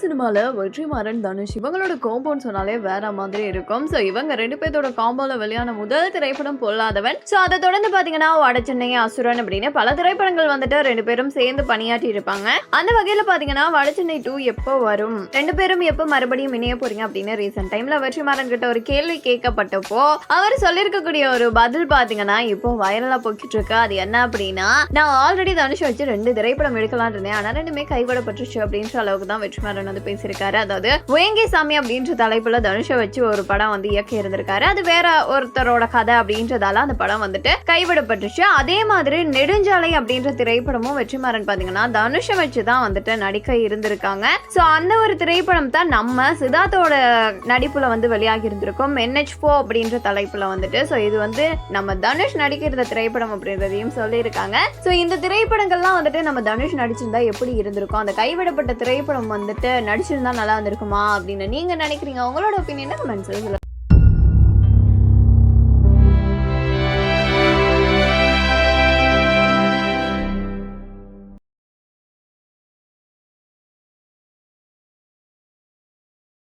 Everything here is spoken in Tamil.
சினிமால வெற்றிமாறன், தனுஷ் இவங்களோட காம்பவுண்ட் சொன்னாலே வேற மாதிரி இருக்கும். ஸோ இவங்க 2 பேத்தோட காம்போல வெளியான முதல் திரைப்படம் பொல்லாதவன். ஸோ அதை தொடர்ந்து பாத்தீங்கன்னா வடசென்னை, அசுரன் அப்படின்னு பல திரைப்படங்கள் வந்துட்டு 2 பேரும் சேர்ந்து பணியாற்றி இருப்பாங்க. அந்த வகையில பாத்தீங்கன்னா வடசென்னை 2 எப்போ வரும், 2 பேரும் எப்போ மறுபடியும் இணைய போறீங்க அப்படின்னு ரீசெண்ட் டைம்ல வெற்றிமாறன் கிட்ட ஒரு கேள்வி கேட்கப்பட்டப்போ அவர் சொல்லியிருக்கக்கூடிய ஒரு பதில் பாத்தீங்கன்னா இப்போ வைரலா போக்கிட்டு இருக்கு. அது என்ன அப்படின்னா, நான் ஆல்ரெடி தனுஷ் வச்சு 2 திரைப்படம் எடுக்கலாம் இருந்தேன், ஆனா 2மே கைவிடப்பட்டுருச்சு அப்படின்ற அளவுக்கு தான் வெற்றிமாறன் வந்து பேசியிருக்காரு. அதாவது வேங்கை சாமி அப்படின்ற தலைப்புல தனுஷை வச்சு ஒரு படம் வந்து இயக்கி இருந்திருக்காரு. அது வேற ஒருத்தரோட கதை அப்படின்றதால அந்த படம் வந்துட்டு கைவிடப்பட்டுச்சு. அதே மாதிரி நெடுஞ்சாலை அப்படின்ற திரைப்படமும் வெற்றிமாறன் பாத்தீங்கன்னா தனுஷை வச்சுதான் வந்துட்டு நடிக்க இருந்திருக்காங்க. சோ அந்த ஒரு திரைப்படம் தான் நம்ம சித்தார்த்தோட நடிப்புல வந்து வெளியாகி இருந்திருக்கும், NH4 அப்படின்ற தலைப்புல வந்துட்டு. சோ இது வந்து நம்ம தனுஷ் நடிக்கிற திரைப்படம் அப்படின்றதையும் சொல்லியிருக்காங்க. சோ இந்த திரைப்படங்கள்லாம் வந்துட்டு நம்ம தனுஷ் நடிச்சிருந்தா எப்படி இருந்திருக்கும், அந்த கைவிடப்பட்ட திரைப்படம் வந்துட்டு நடிச்சிருந்தா நல்லா இருந்திருக்குமா அப்படின்னு நீங்க நினைக்கிறீங்க? உங்களோட ஒப்பீனியன் கமெண்ட்ஸ்ல